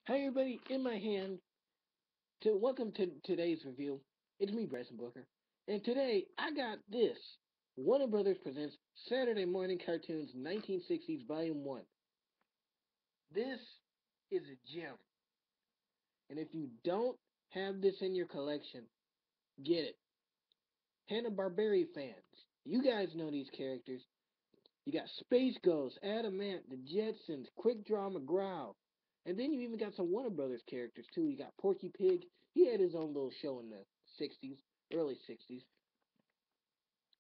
Hi everybody, in my hand. Welcome to today's review. It's me, Bryson Booker, and today I got this. Warner Brothers presents Saturday Morning Cartoons 1960s Volume 1. This is a gem, and if you don't have this in your collection, get it. Hanna Barbera fans, you guys know these characters. You got Space Ghost, Adamant, the Jetsons, Quick Draw McGraw. And then you even got some Warner Brothers characters too. You got Porky Pig. He had his own little show in the 60s, early 60s.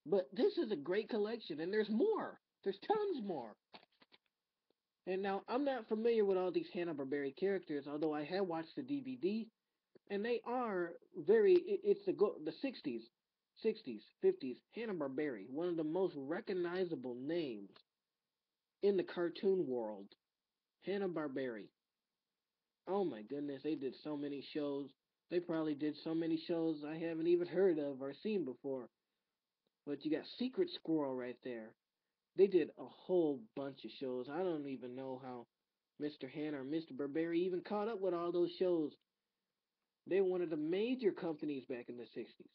But this is a great collection, and there's more. There's tons more. And now, I'm not familiar with all these Hanna-Barbera characters, although I have watched the DVD, and they are it's the 60s, 50s, Hanna-Barbera, one of the most recognizable names in the cartoon world. Hanna-Barbera. Oh my goodness, they did so many shows. They probably did so many shows I haven't even heard of or seen before. But you got Secret Squirrel right there. They did a whole bunch of shows. I don't even know how Mr. Hanna or Mr. Barbera even caught up with all those shows. They were one of the major companies back in the 60s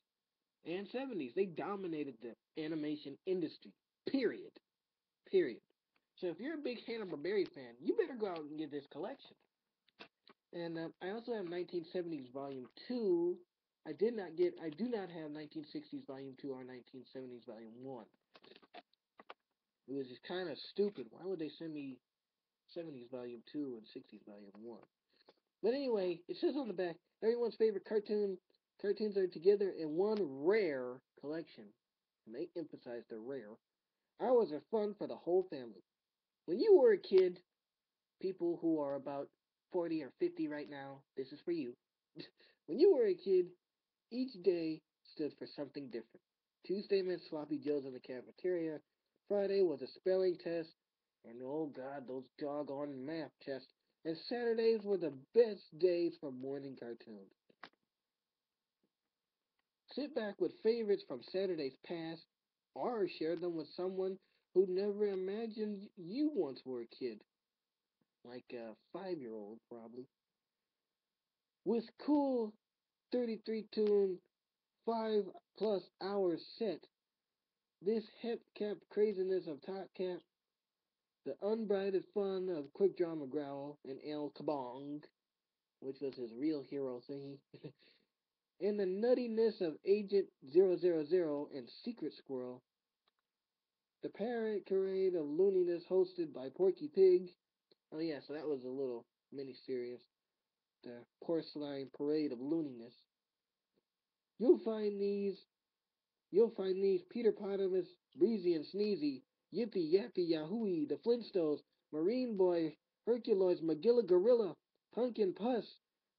and 70s. They dominated the animation industry. Period. Period. So if you're a big Hanna-Barbera fan, you better go out and get this collection. And I also have 1970s Volume 2. I do not have 1960s Volume 2 or 1970s Volume 1. It was just kind of stupid. Why would they send me 70s Volume 2 and 60s Volume 1? But anyway, it says on the back, everyone's favorite cartoons are together in one rare collection. And they emphasize the rare. Hours are fun for the whole family. When you were a kid, people who are about 40 or 50 right now, this is for you. When you were a kid, each day stood for something different. Tuesday meant sloppy joes in the cafeteria. Friday was a spelling test. And oh god, those doggone math tests. And Saturdays were the best days for morning cartoons. Sit back with favorites from Saturday's past, or share them with someone who never imagined you once were a kid. Like a 5-year-old, probably. With cool 33 tune 5 plus hours set, this hep kept craziness of Top Cat, the unbridled fun of Quick Draw McGraw and El Kabong, which was his real hero thingy, and the nuttiness of Agent 000 and Secret Squirrel, the parrot parade of looniness hosted by Porky Pig. Oh yeah, so that was a little mini-series, the Porcelain Parade of Looniness. You'll find these You'll find these Peter Potamus, Breezy and Sneezy, Yippee Yappy Yahooey, the Flintstones, Marine Boy, Herculoids, Magilla Gorilla, Pumpkin Puss,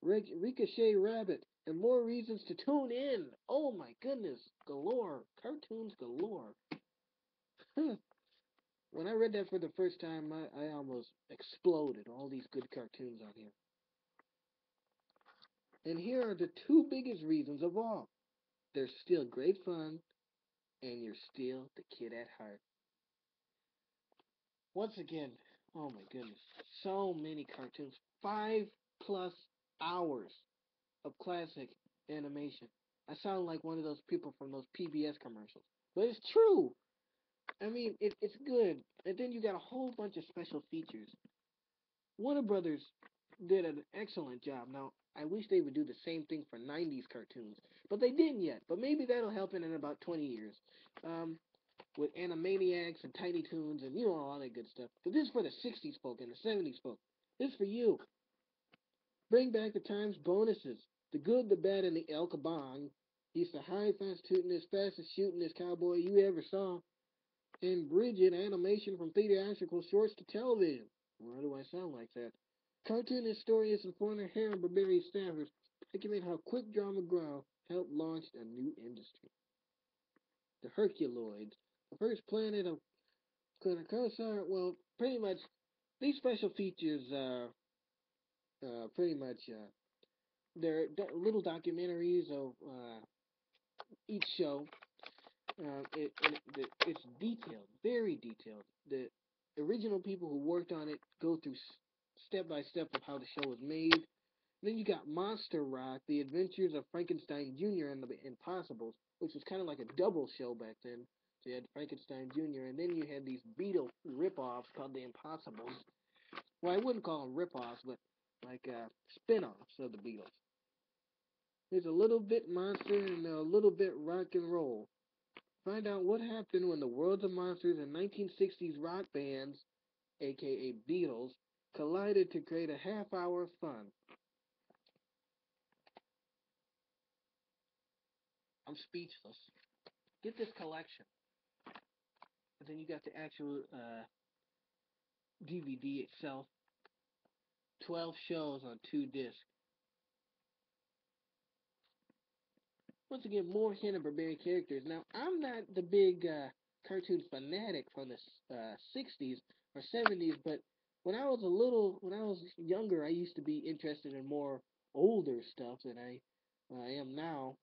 Ricochet Rabbit, and more reasons to tune in. Oh my goodness, galore. Cartoons galore. When I read that for the first time, I almost exploded. All these good cartoons on here. And here are the two biggest reasons of all. They're still great fun, and you're still the kid at heart. Once again, oh my goodness, so many cartoons. 5+ hours of classic animation. I sound like one of those people from those PBS commercials. But it's true. I mean, it's good. And then you got a whole bunch of special features. Warner Brothers did an excellent job. Now, I wish they would do the same thing for 90s cartoons. But they didn't yet. But maybe that'll help in about 20 years. Um, with Animaniacs and Tiny Toons and all that good stuff. But this is for the 60s folk and the 70s folk. This is for you. Bring back the times bonuses. The good, the bad, and the El Kabong. He's the high, fast tootin'est, fastest shootin'est cowboy you ever saw. And Bridget animation from theatrical shorts to television. Why do I sound like that? Cartoon historians and former Hanna-Barbera staffers speculate how Quick Draw McGraw helped launch a new industry. The Herculoids, the first planet of Kosar. Well, pretty much these special features pretty much they're little documentaries of each show. It's detailed, very detailed. The original people who worked on it go through step by step of how the show was made. Then you got Monster Rock, The Adventures of Frankenstein Jr. and the Impossibles, which was kind of like a double show back then. So you had Frankenstein Jr. and then you had these Beatles rip-offs called The Impossibles. Well, I wouldn't call them rip-offs, but like spin-offs of the Beatles. There's a little bit monster and a little bit rock and roll. Find out what happened when the worlds of monsters and 1960s rock bands, aka Beatles, collided to create a half hour of fun. I'm speechless. Get this collection. And then you got the actual DVD itself. 12 shows on 2 discs. Once again, more Hanna Barbera characters. Now, I'm not the big cartoon fanatic from the 60s or 70s, but when I was younger, I used to be interested in more older stuff than I am now.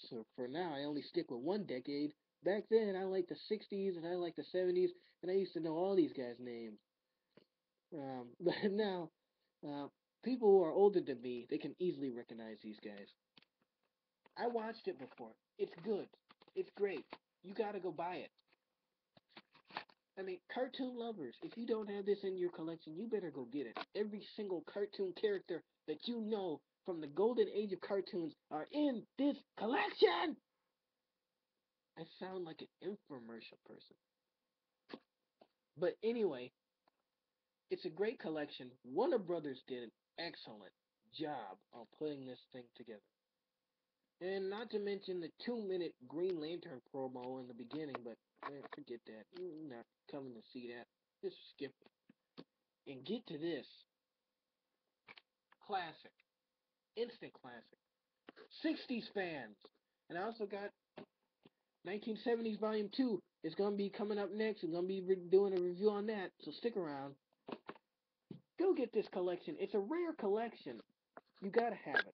So for now, I only stick with one decade. Back then, I liked the 60s and I liked the 70s, and I used to know all these guys' names. But now, uh, people who are older than me, they can easily recognize these guys. I watched it before. It's good. It's great. You gotta go buy it. I mean, cartoon lovers, if you don't have this in your collection, you better go get it. Every single cartoon character that you know from the golden age of cartoons are in this collection! I sound like an infomercial person. But anyway, it's a great collection. Warner Brothers did an excellent job on putting this thing together. And not to mention the 2-minute Green Lantern promo in the beginning, but forget that. You're not coming to see that. Just skip it. And get to this. Classic. Instant classic. 60s fans. And I also got 1970s Volume 2. It's going to be coming up next. We're going to be doing a review on that, so stick around. Go get this collection. It's a rare collection. You gotta have it.